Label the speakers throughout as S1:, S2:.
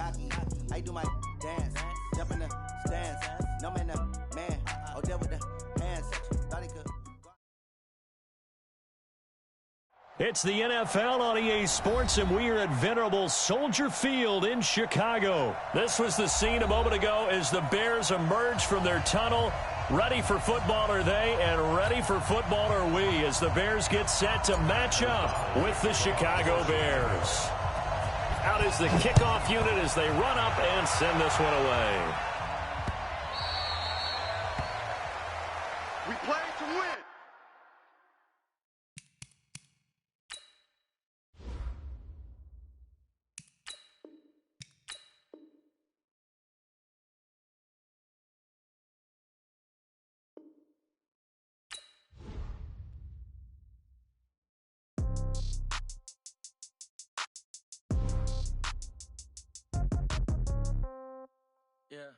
S1: cocky. I do my dance, jump in the stands. No man, man. Oh, there with the hands. Thought he could.
S2: It's the NFL on EA Sports, and we are at venerable Soldier Field in Chicago. This was the scene a moment ago as the Bears emerged from their tunnel. Ready for football are they, and ready for football are we, as the Bears get set to match up with the Chicago Bears. Out is the kickoff unit as they run up and send this one away.
S3: We play to win.
S4: Yeah.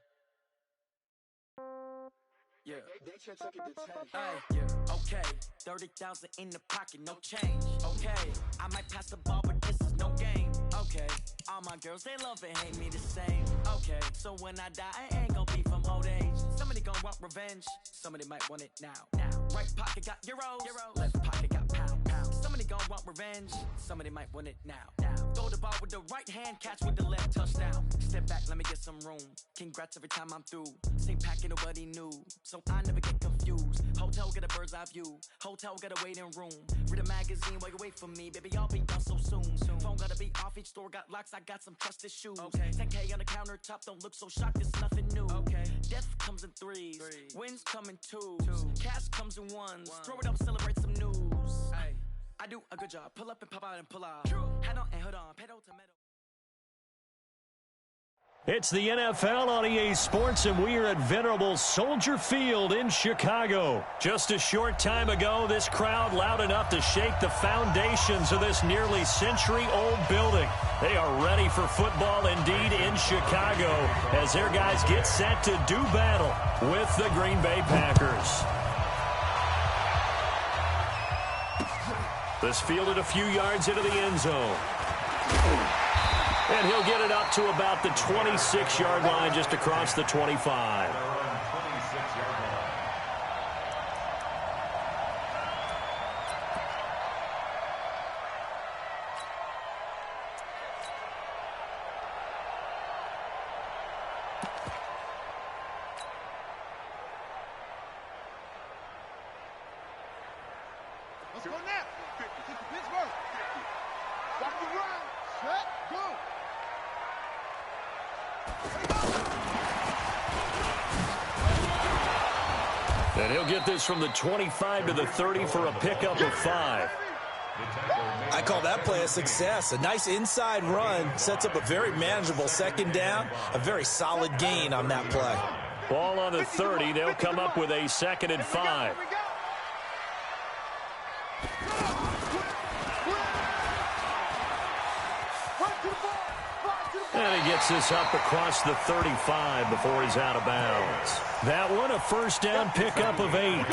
S4: Okay. 30,000 in the pocket, no change. Okay. I might pass the ball, but this is no game. Okay. All my girls, they love and hate me the same. Okay. So when I die, I ain't gonna be from old age. Somebody gonna want revenge. Somebody might want it now. Right pocket got euros. Left pocket got pounds. Somebody gonna want revenge. Somebody might want it now. Throw the ball with the right hand, catch with the left, touchdown. Step back, let me get some room. Congrats every time I'm through. Same packet, nobody knew. So I never get confused. Hotel get a bird's eye view. Hotel get a waiting room. Read a magazine while you wait for me. Baby, I'll be done so soon. Phone gotta be off, each store got locks. I got some trusted shoes. 10K on the countertop, don't look so shocked, it's nothing new. Death comes in threes. Wins come in twos. Cash comes in ones. Throw it up, celebrate some news. I do a good job. Pull up and pop out and pull out. Head on and hood on. Pedal to metal.
S2: It's the NFL on EA Sports, and we are at venerable Soldier Field in Chicago. Just a short time ago, this crowd loud enough to shake the foundations of this nearly century-old building. They are ready for football indeed in Chicago as their guys get set to do battle with the Green Bay Packers. This fielded a few yards into the end zone. And he'll get it up to about the 26-yard line, just across the 25.
S3: Let's go now. 50. Pittsburgh. 50. Walk the run. Set. Go.
S2: And he'll get this from the 25 to the 30 for a pickup of 5.
S5: I call that play a success. A nice inside run sets up a very manageable second down. A very solid gain on that play.
S2: Ball on the 30. They'll come up with a 2nd and 5. And he gets this up across the 35 before he's out of bounds. That one, a first down pickup of 8.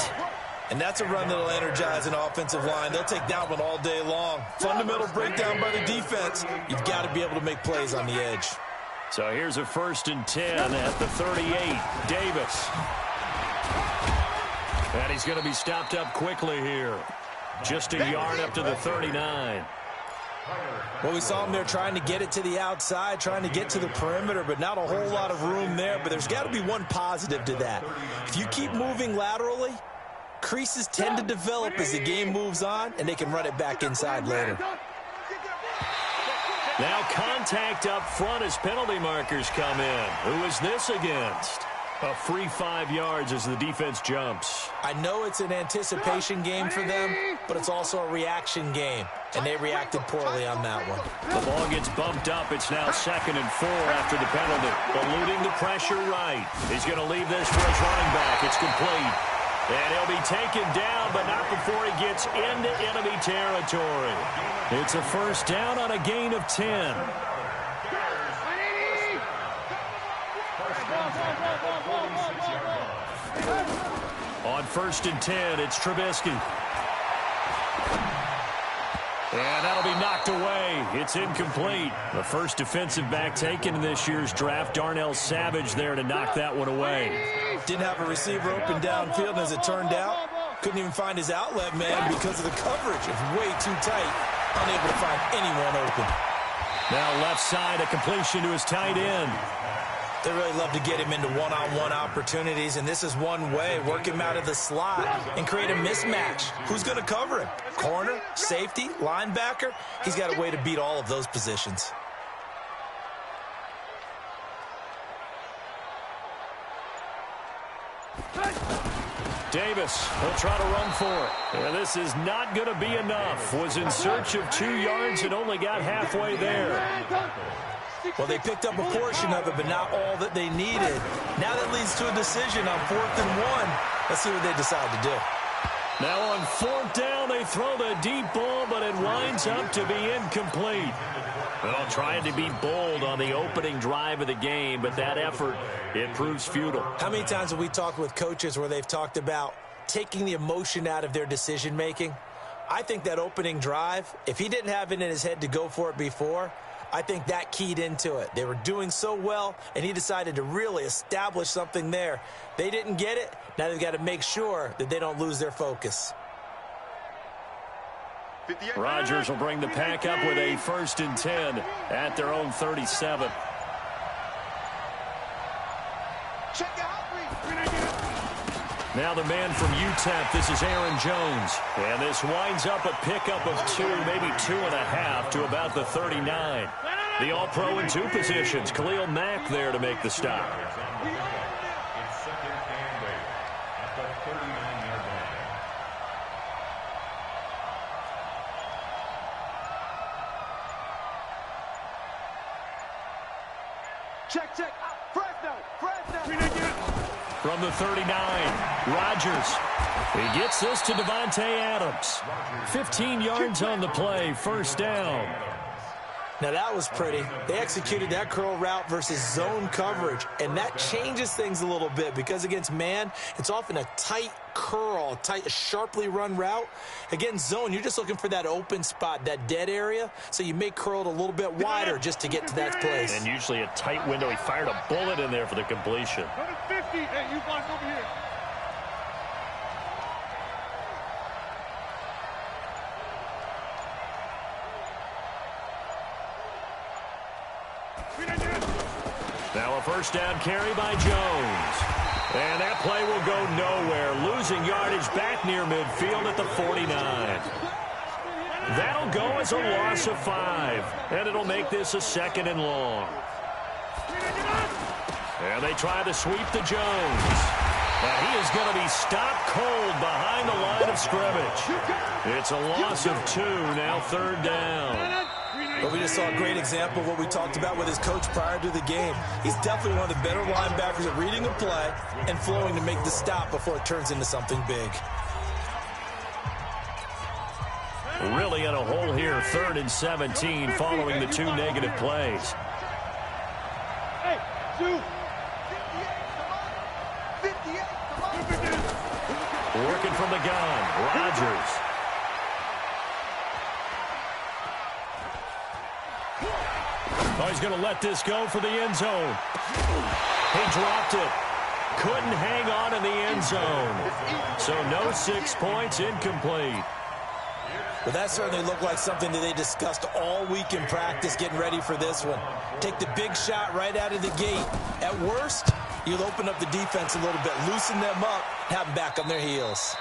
S5: And that's a run that'll energize an offensive line. They'll take that one all day long. Fundamental breakdown by the defense. You've got to be able to make plays on the edge.
S2: So here's a 1st and 10 at the 38. Davis. And he's going to be stopped up quickly here. Just a yard up to the 39.
S5: Well, we saw him there trying to get it to the outside, trying to get to the perimeter, but not a whole lot of room there. But there's got to be one positive to that. If you keep moving laterally, creases tend to develop as the game moves on, and they can run it back inside later.
S2: Now contact up front as penalty markers come in. Who is this against? A free 5 yards as the defense jumps.
S5: I know it's an anticipation game for them, but it's also a reaction game, and they reacted poorly on that one.
S2: The ball gets bumped up. It's now 2nd and 4 after the penalty. Eluding the pressure right. He's going to leave this for his running back. It's complete. And he'll be taken down, but not before he gets into enemy territory. It's a first down on a gain of 10. On 1st and 10, it's Trubisky. And that'll be knocked knocked away. It's incomplete. The first defensive back taken in this year's draft, Darnell Savage, there to knock that one away.
S5: Didn't have a receiver open downfield, and as it turned out, couldn't even find his outlet man because of the coverage. It was way too tight, unable to find anyone open.
S2: Now left side, a completion to his tight end.
S5: They really love to get him into one-on-one opportunities, and this is one way. Work him out of the slot and create a mismatch. Who's going to cover him? Corner, safety, linebacker? He's got a way to beat all of those positions.
S2: Davis, he'll try to run for it. And this is not going to be enough. Was in search of 2 yards and only got halfway there.
S5: Well, they picked up a portion of it, but not all that they needed. Now that leads to a decision on 4th and 1. Let's see what they decide to do.
S2: Now on 4th down, they throw the deep ball, but it winds up to be incomplete. Well, trying to be bold on the opening drive of the game, but that effort, it proves futile.
S5: How many times have we talked with coaches where they've talked about taking the emotion out of their decision-making? I think that opening drive, if he didn't have it in his head to go for it before, I think that keyed into it. They were doing so well, and he decided to really establish something there. They didn't get it. Now they've got to make sure that they don't lose their focus.
S2: Rodgers will bring the pack up with a 1st and 10 at their own 37. Now the man from UTEP, this is Aaron Jones. And this winds up a pickup of 2, maybe 2.5 to about the 39. The All-Pro in 2 positions. Khalil Mack there to make the stop.
S3: Check. Fresno.
S2: From the 39, Rodgers. He gets this to Devontae Adams. 15 yards on the play, 1st down.
S5: Now that was pretty. They executed that curl route versus zone coverage, and that changes things a little bit because against man, it's often a tight curl, tight, sharply run route. Against zone, you're just looking for that open spot, that dead area, so you may curl it a little bit wider just to get to that place.
S2: And usually a tight window. He fired a bullet in there for the completion.
S3: 50. Hey, you guys over here.
S2: Now a 1st down carry by Jones. And that play will go nowhere. Losing yardage back near midfield at the 49. That'll go as a loss of 5. And it'll make this a 2nd and long. And they try to sweep to Jones. And he is going to be stopped cold behind the line of scrimmage. It's a loss of 2, now 3rd down.
S5: But we just saw a great example of what we talked about with his coach prior to the game. He's definitely one of the better linebackers at reading a play and flowing to make the stop before it turns into something big.
S2: Really in a hole here, 3rd and 17 following the 2 negative plays.
S3: Hey, 2. 58.
S2: Working from the gun, Rodgers. Oh, he's going to let this go for the end zone. He dropped it. Couldn't hang on in the end zone. So no 6 points, incomplete.
S5: Well, that certainly looked like something that they discussed all week in practice getting ready for this one. Take the big shot right out of the gate. At worst, you'll open up the defense a little bit, loosen them up, have them back on their heels.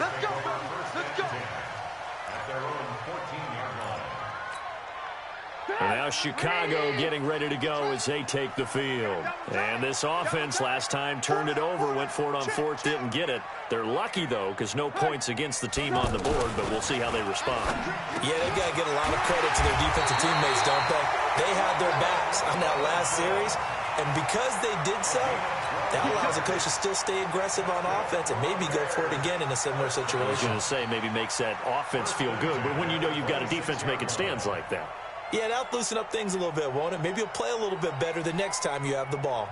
S3: Let's go, baby. Let's go.
S6: At their own 14-yard line.
S2: And now Chicago getting ready to go as they take the field. And this offense last time turned it over, went for it on 4th, didn't get it. They're lucky, though, because no points against the team on the board, but we'll see how they respond.
S5: Yeah, they got to get a lot of credit to their defensive teammates, don't they? They had their backs on that last series, and because they did so, that allows the coach to still stay aggressive on offense and maybe go for it again in a similar situation.
S2: I was going to say maybe makes that offense feel good, but when you know you've got a defense making stands like that.
S5: Yeah, that'll loosen up things a little bit, won't it? Maybe you'll play a little bit better the next time you have the ball.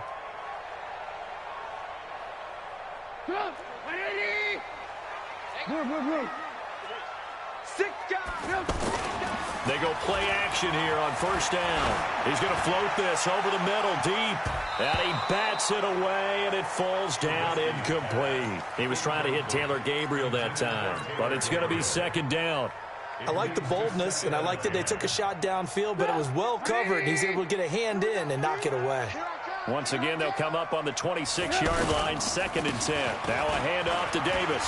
S3: Move. 6
S2: They go play action here on first down. He's going to float this over the middle deep. And he bats it away, and it falls down incomplete. He was trying to hit Taylor Gabriel that time, but it's going to be second down.
S5: I like the boldness, and I like that they took a shot downfield, but it was well covered. He's able to get a hand in and knock it away.
S2: Once again, they'll come up on the 26-yard line, 2nd and 10. Now a handoff to Davis.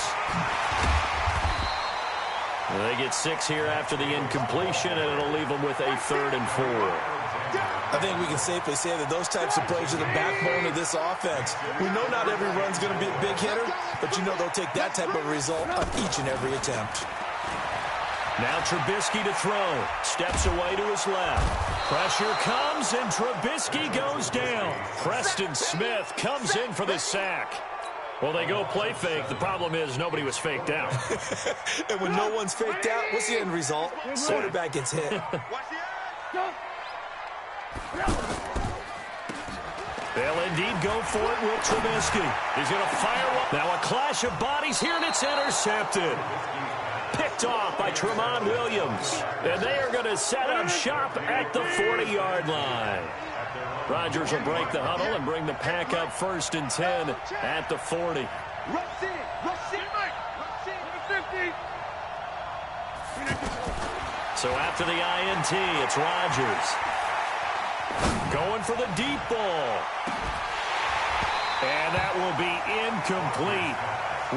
S2: They get 6 here after the incompletion, and it'll leave them with a 3rd and 4.
S5: I think we can safely say that those types of plays are the backbone of this offense. We know not every run's going to be a big hitter, but you know they'll take that type of result on each and every attempt.
S2: Now Trubisky to throw. Steps away to his left. Pressure comes, and Trubisky goes down. Preston Smith comes in for the sack. Well, they go play fake. The problem is nobody was faked out.
S5: And when no one's faked out, what's the end result? Quarterback gets hit.
S2: They'll indeed go for it with Trubisky. He's going to fire up. Now a clash of bodies here, and it's intercepted. Picked off by Tramon Williams. And they are going to set up shop at the 40-yard line. Rodgers will break the huddle and bring the pack up 1st and 10 at the 40. So after the INT, it's Rodgers. Going for the deep ball. And that will be incomplete.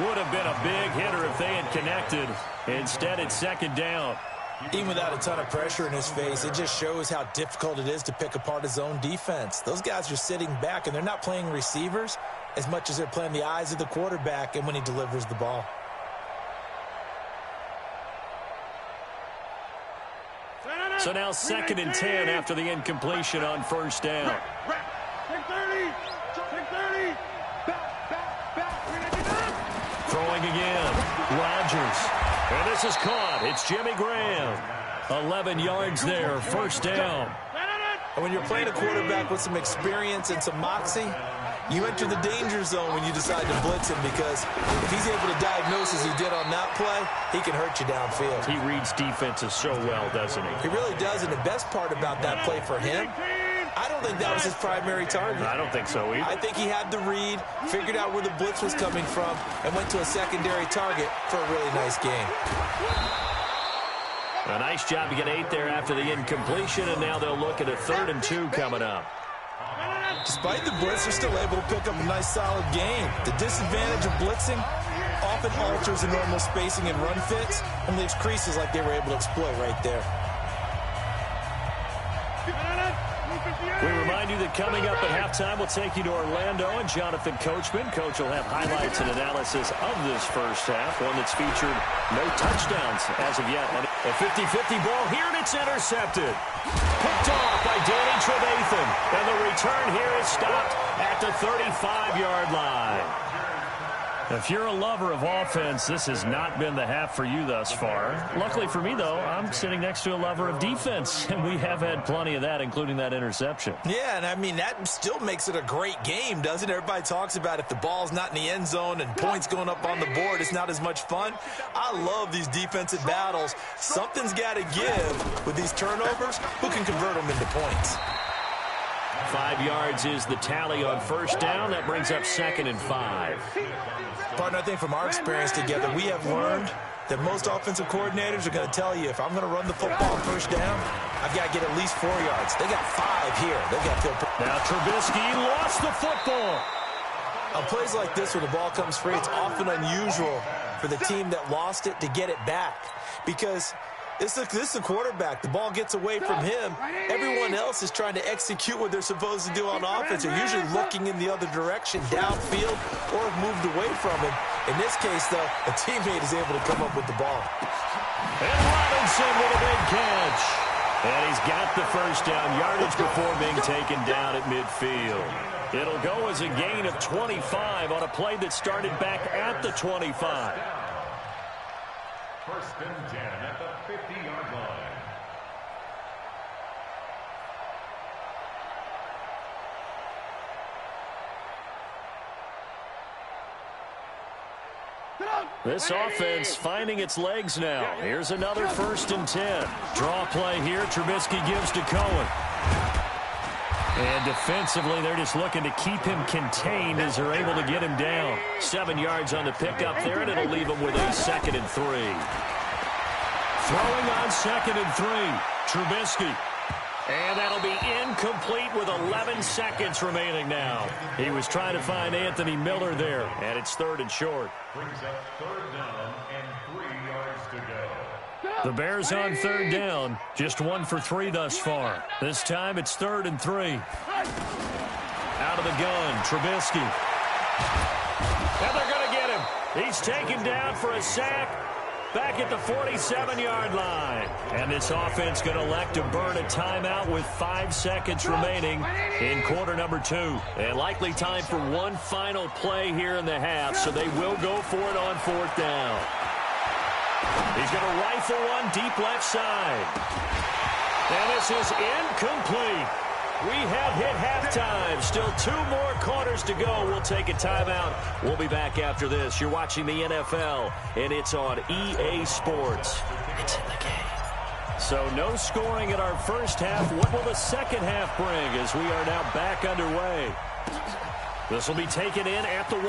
S2: Would have been a big hitter if they had connected. Instead, it's 2nd down.
S5: Even without a ton of pressure in his face, it just shows how difficult it is to pick apart his own defense. Those guys are sitting back, and they're not playing receivers as much as they're playing the eyes of the quarterback and when he delivers the ball.
S2: So now 2nd and 10 after the incompletion on 1st down. Throwing again. Rodgers. And this is caught. It's Jimmy Graham. 11 yards there. 1st down.
S5: And when you're playing a quarterback with some experience and some moxie, you enter the danger zone when you decide to blitz him, because if he's able to diagnose as he did on that play, he can hurt you downfield.
S2: He reads defenses so well, doesn't he?
S5: He really does, and the best part about that play for him, I don't think that was his primary target.
S2: I don't think so either.
S5: I think he had the read, figured out where the blitz was coming from, and went to a secondary target for a really nice game.
S2: A nice job to get 8 there after the incompletion, and now they'll look at a 3rd and 2 coming up.
S5: Despite the blitz, they're still able to pick up a nice, solid game. The disadvantage of blitzing often alters the normal spacing and run fits and leaves creases like they were able to exploit right there.
S2: We remind you that coming up at halftime, we'll take you to Orlando and Jonathan Coachman. Coach will have highlights and analysis of this first half, one that's featured no touchdowns as of yet. A 50-50 ball here, and it's intercepted. Picked off by Danny Trevathan. And the return here is stopped at the 35-yard line. If you're a lover of offense, this has not been the half for you thus far. Luckily for me, though, I'm sitting next to a lover of defense, and we have had plenty of that, including that interception.
S5: Yeah, and I mean, that still makes it a great game, doesn't it? Everybody talks about if the ball's not in the end zone and points going up on the board, it's not as much fun. I love these defensive battles. Something's got to give with these turnovers. Who can convert them into points?
S2: 5 yards is the tally on 1st down. That brings up 2nd and 5.
S5: Partner, I think from our experience together, we have learned that most offensive coordinators are going to tell you, if I'm going to run the football on 1st down, I've got to get at least 4 yards. They got 5 here. They got to feel.
S2: Now Trubisky lost the football.
S5: On plays like this where the ball comes free, it's often unusual for the team that lost it to get it back, because this is a quarterback. The ball gets away from him. Everyone else is trying to execute what they're supposed to do on offense. They're usually looking in the other direction, downfield, or have moved away from him. In this case, though, a teammate is able to come up with the ball.
S2: And Robinson with a big catch. And he's got the 1st down yardage before being taken down at midfield. It'll go as a gain of 25 on a play that started back at the 25.
S6: 1st and 10 at the 50-yard line.
S2: This offense finding its legs now. Here's another 1st and 10. Draw play here. Trubisky gives to Cohen. And defensively, they're just looking to keep him contained as they're able to get him down. 7 yards on the pickup there, and it'll leave him with a 2nd and 3. Throwing on 2nd and 3. Trubisky. And that'll be incomplete with 11 seconds remaining now. He was trying to find Anthony Miller there, and it's 3rd and short.
S6: Brings up 3rd down and 3 yards to go.
S2: The Bears on 3rd down, just 1 for 3 thus far. This time it's 3rd and 3. Out of the gun, Trubisky. And they're going to get him. He's taken down for a sack. Back at the 47-yard line. And this offense going to elect to burn a timeout with 5 seconds remaining in quarter number 2. And likely time for one final play here in the half, so they will go for it on 4th down. He's going to rifle one deep left side. And this is incomplete. We have hit halftime. Still 2 more quarters to go. We'll take a timeout. We'll be back after this. You're watching the NFL, and it's on EA Sports. It's in the game. So no scoring in our first half. What will the second half bring as we are now back underway? This will be taken in at the 1.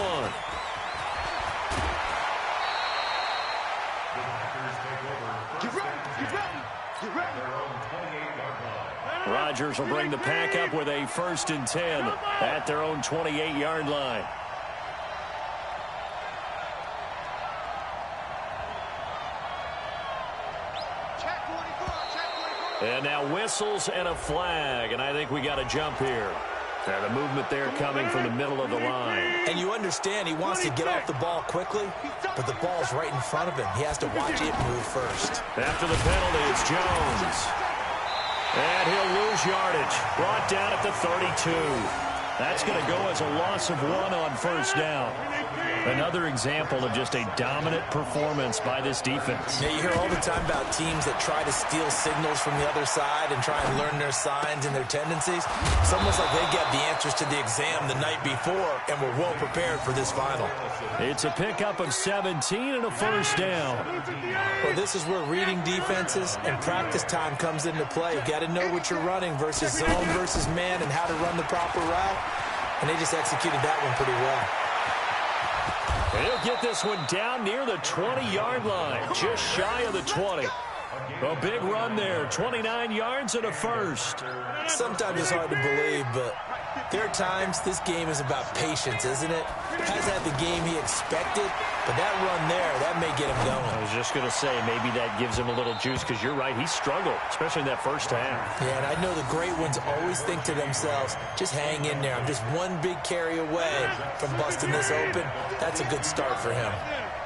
S3: Get ready, get ready, get ready.
S2: Rodgers will bring the pack up with a 1st and 10 at their own 28-yard line. And now whistles and a flag, and I think we got a jump here. And the movement there coming from the middle of the line.
S5: And you understand he wants to get off the ball quickly, but the ball's right in front of him. He has to watch it move first.
S2: After the penalty, it's Jones. And he'll lose yardage. Brought down at the 32. That's going to go as a loss of 1 on 1st down. Another example of just a dominant performance by this defense.
S5: Yeah, you hear all the time about teams that try to steal signals from the other side and try and learn their signs and their tendencies. It's almost like they get the answers to the exam the night before and were well prepared for this final.
S2: It's a pickup of 17 and a 1st down.
S5: Well, this is where reading defenses and practice time comes into play. You got to know what you're running versus zone versus man and how to run the proper route. And they just executed that one pretty well.
S2: He'll get this one down near the 20-yard line, just shy of the 20. A big run there, 29 yards and a 1st.
S5: Sometimes it's hard to believe, but there are times this game is about patience, isn't it? Hasn't had the game he expected, but that run there, that may get him going.
S2: I was just going to say, maybe that gives him a little juice, because you're right, he struggled, especially in that first half.
S5: Yeah, and I know the great ones always think to themselves, just hang in there. I'm just one big carry away from busting this open. That's a good start for him.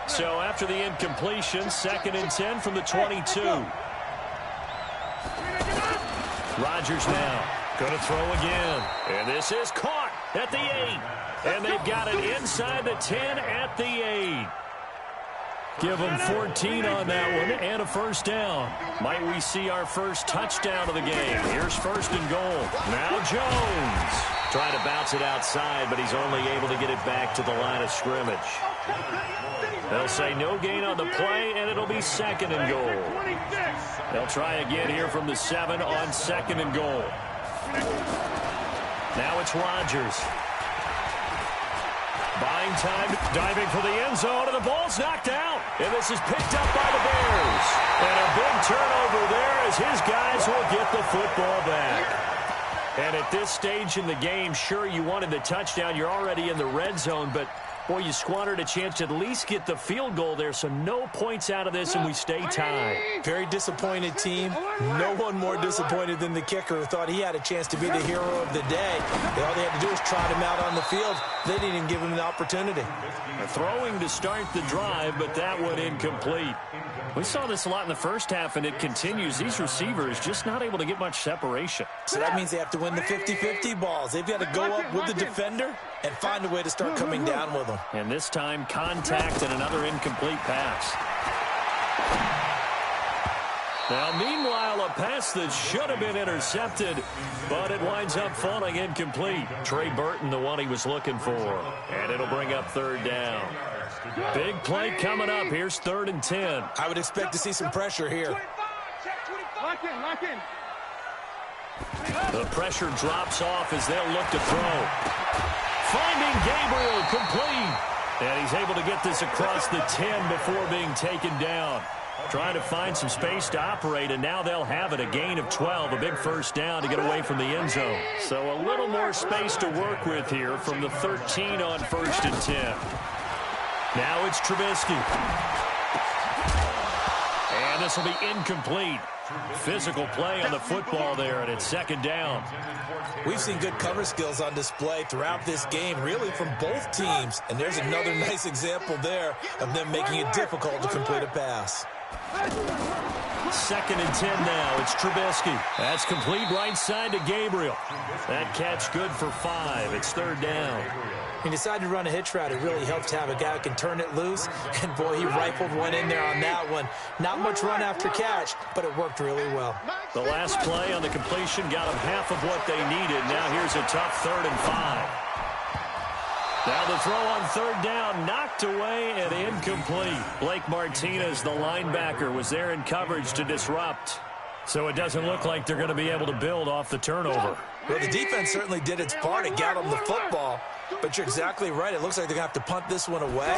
S2: So after the incompletion, 2nd and 10 from the 22. Rodgers now going to throw again. And this is caught at the 8. And they've got it inside the 10 at the 8. Give them 14 on that one and a 1st down. Might we see our first touchdown of the game? Here's 1st and goal. Now Jones. Trying to bounce it outside, but he's only able to get it back to the line of scrimmage. They'll say no gain on the play, and it'll be 2nd and goal. They'll try again here from the 7 on 2nd and goal. Now it's Rodgers. Buying time, diving for the end zone, and the ball's knocked out. And this is picked up by the Bears. And a big turnover there as his guys will get the football back. And at this stage in the game, sure, you wanted the touchdown. You're already in the red zone, but boy, you squandered a chance to at least get the field goal there, so no points out of this, and we stay tied.
S5: Very disappointed team. No one more disappointed than the kicker who thought he had a chance to be the hero of the day. All they had to do was trot him out on the field. They didn't even give him the opportunity.
S2: Throwing to start the drive, but that one incomplete. We saw this a lot in the first half, and it continues. These receivers just not able to get much separation.
S5: So that means they have to win the 50-50 balls. They've got to go up with the defender and find a way to start coming down with them.
S2: And this time, contact and another incomplete pass. Now, meanwhile, a pass that should have been intercepted, but it winds up falling incomplete. Trey Burton, the one he was looking for. And it'll bring up 3rd down. Big play coming up. Here's 3rd and 10.
S5: I would expect to see some pressure here.
S3: Lock in, lock in.
S2: The pressure drops off as they'll look to throw. Finding Gabriel, complete. And he's able to get this across the 10 before being taken down. Trying to find some space to operate, and now they'll have it. A gain of 12, a big first down to get away from the end zone. So a little more space to work with here from the 13 on 1st and 10. Now it's Trubisky. And this will be incomplete. Physical play on the football there, and it's 2nd down.
S5: We've seen good cover skills on display throughout this game, really from both teams. And there's another nice example there of them making it difficult to complete a pass.
S2: 2nd and 10 now. It's Trubisky. That's complete right side to Gabriel. That catch good for 5. It's 3rd down.
S5: He decided to run a hitch route. It really helped to have a guy who can turn it loose. And, boy, he rifled one in there on that one. Not much run after catch, but it worked really well.
S2: The last play on the completion got them half of what they needed. Now here's a tough 3rd and 5. Now the throw on 3rd down, knocked away and incomplete. Blake Martinez, the linebacker, was there in coverage to disrupt. So it doesn't look like they're going to be able to build off the turnover.
S5: Well, the defense certainly did its part. It got them the football. But you're exactly right. It looks like they're going to have to punt this one away.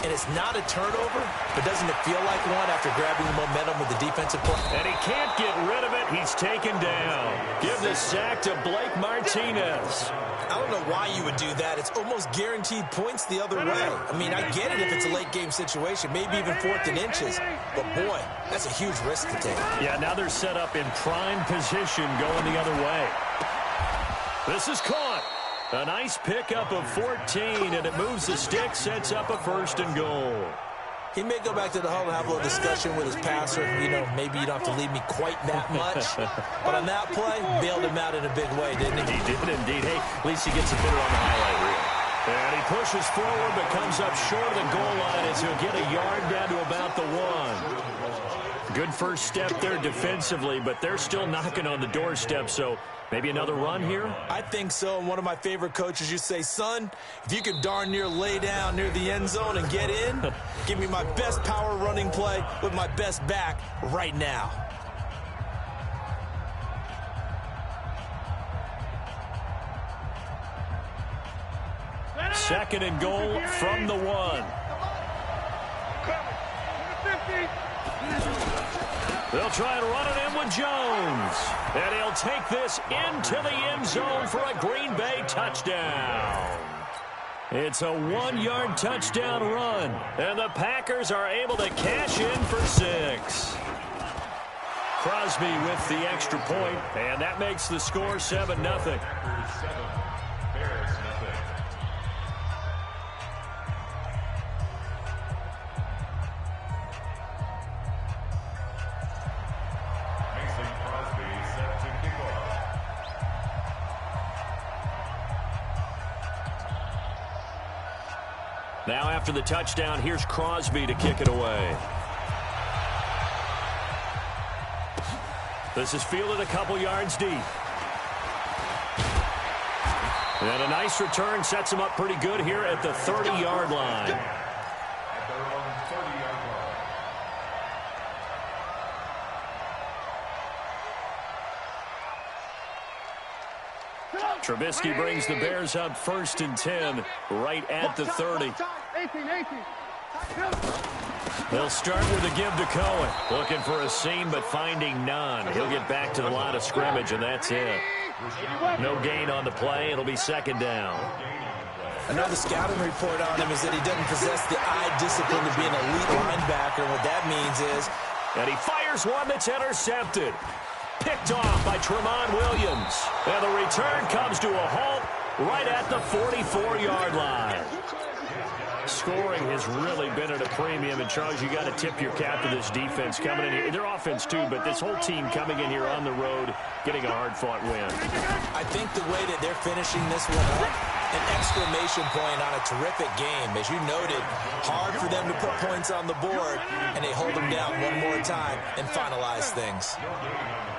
S5: And it's not a turnover, but doesn't it feel like one after grabbing the momentum with the defensive play?
S2: And he can't get rid of it. He's taken down. Give the sack to Blake Martinez.
S5: I don't know why you would do that. It's almost guaranteed points the other way. I mean, I get it if it's a late game situation, maybe even 4th and inches. But, boy, that's a huge risk to take.
S2: Yeah, now they're set up in prime position going the other way. This is caught. A nice pickup of 14, and it moves the stick, sets up a 1st and goal.
S5: He may go back to the huddle and have a little discussion with his passer. You know, maybe you don't have to leave me quite that much. But on that play, bailed him out in a big way, didn't he?
S2: He did indeed. Hey, at least he gets a bit on the highlight reel. And he pushes forward but comes up short of the goal line as he'll get a yard down to about the 1. Good first step there defensively, but they're still knocking on the doorstep, so maybe another run here?
S5: I think so. And one of my favorite coaches used to say, son, if you could darn near lay down near the end zone and get in, give me my best power running play with my best back right now.
S2: Second and goal from the 1. They'll try and run it in with Jones. And he'll take this into the end zone for a Green Bay touchdown. It's a 1-yard touchdown run. And the Packers are able to cash in for 6. Crosby with the extra point, and that makes the score 7-0. Now after the touchdown, here's Crosby to kick it away. This is fielded a couple yards deep. And a nice return sets him up pretty good here at the 30-yard line. Trubisky brings the Bears up 1st and 10 right at the 30. They'll start with a give to Cohen. Looking for a seam, but finding none. He'll get back to the line of scrimmage, and that's it. No gain on the play. It'll be 2nd down.
S5: Another scouting report on him is that he doesn't possess the eye discipline to be an elite linebacker. What that means is...
S2: And he fires one that's intercepted. Picked off by Tremont Williams. And the return comes to a halt right at the 44-yard line. Scoring has really been at a premium. And, Charles, you got to tip your cap to this defense coming in here. Their offense, too, but this whole team coming in here on the road, getting a hard-fought win.
S5: I think the way that they're finishing this one up an exclamation point on a terrific game. As you noted, hard for them to put points on the board, and they hold them down one more time and finalize things.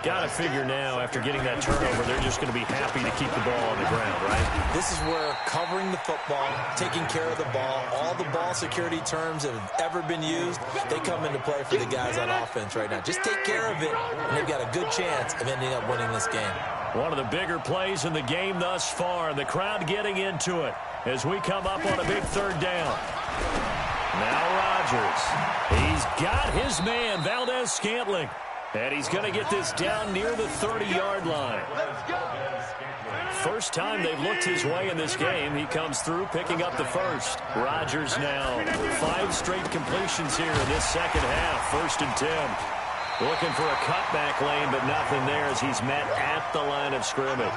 S2: Got to figure now, after getting that turnover, they're just going to be happy to keep the ball on the ground, right?
S5: This is where covering the football, taking care of the ball, all the ball security terms that have ever been used, they come into play for the guys on offense right now. Just take care of it, and they've got a good chance of ending up winning this game.
S2: One of the bigger plays in the game thus far, and the crowd getting into it as we come up on a big third down. Now Rodgers. He's got his man, Valdez-Scantling. And he's going to get this down near the 30-yard line. First time they've looked his way in this game. He comes through picking up the first. Rodgers now 5 straight completions here in this second half. 1st and 10. Looking for a cutback lane, but nothing there as he's met at the line of scrimmage.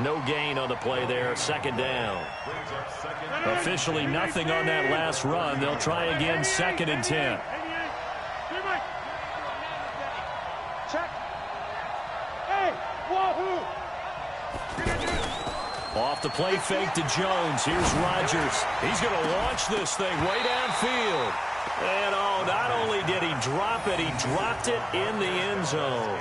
S2: No gain on the play there. 2nd down. Officially nothing on that last run. They'll try again 2nd and 10. Off the play fake to Jones. Here's Rodgers. He's going to launch this thing way downfield. And, oh, not only did he drop it, he dropped it in the end zone.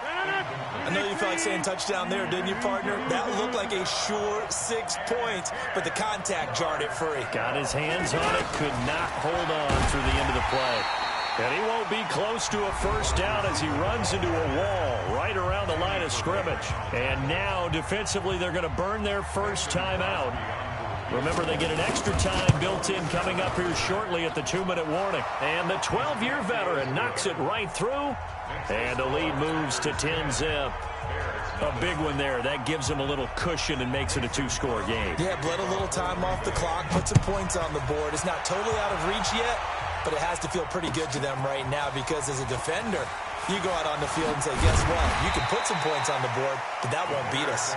S5: I know you felt like saying touchdown there, didn't you, partner? That looked like a sure 6 points, but the contact jarred it free.
S2: Got his hands on it, could not hold on through the end of the play. And he won't be close to a first down as he runs into a wall right around the line of scrimmage. And now, defensively, they're going to burn their first time out. Remember, they get an extra time built in coming up here shortly at the 2-minute warning. And the 12-year veteran knocks it right through. And the lead moves to 10-zip. A big one there. That gives him a little cushion and makes it a 2-score game.
S5: Yeah, bled a little time off the clock, put some points on the board. It's not totally out of reach yet, but it has to feel pretty good to them right now because as a defender, you go out on the field and say, guess what? You can put some points on the board, but that won't beat us.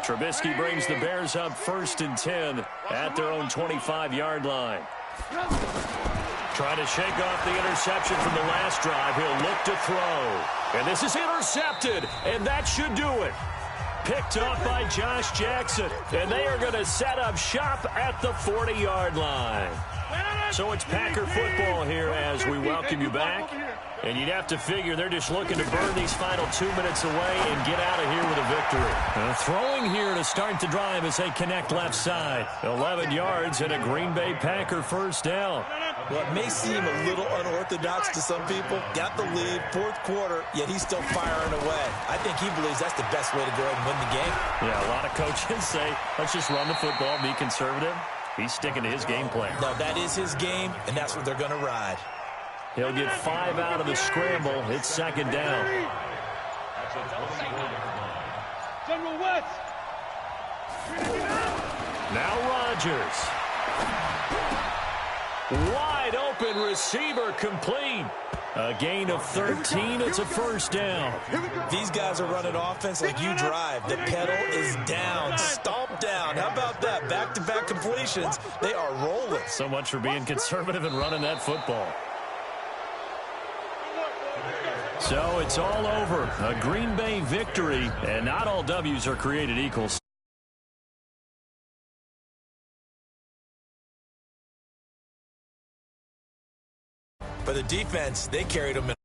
S2: Trubisky brings the Bears up 1st and 10 at their own 25-yard line. Trying to shake off the interception from the last drive. He'll look to throw. And this is intercepted, and that should do it. Picked up by Josh Jackson, and they are going to set up shop at the 40-yard line. So it's Packer football here as we welcome you back. And you'd have to figure they're just looking to burn these final 2 minutes away and get out of here with a victory. Throwing here to start the drive as they connect left side. 11 yards and a Green Bay Packer first down.
S5: Well, it may seem a little unorthodox to some people. Got the lead, 4th quarter, yet he's still firing away. I think he believes that's the best way to go ahead and win the game.
S2: Yeah, a lot of coaches say, let's just run the football, be conservative. He's sticking to his game plan.
S5: No, that is his game, and that's what they're going to ride.
S2: He'll get 5 out of the scramble. It's 2nd down.
S3: General West.
S2: Now Rodgers. Wide open receiver complete. A gain of 13. It's a first down.
S5: These guys are running offense like you drive. The pedal is down, stomp down. How about that? Back-to-back completions. They are rolling.
S2: So much for being conservative and running that football. So it's all over. A Green Bay victory, and not all W's are created equal.
S5: For the defense, they carried them in.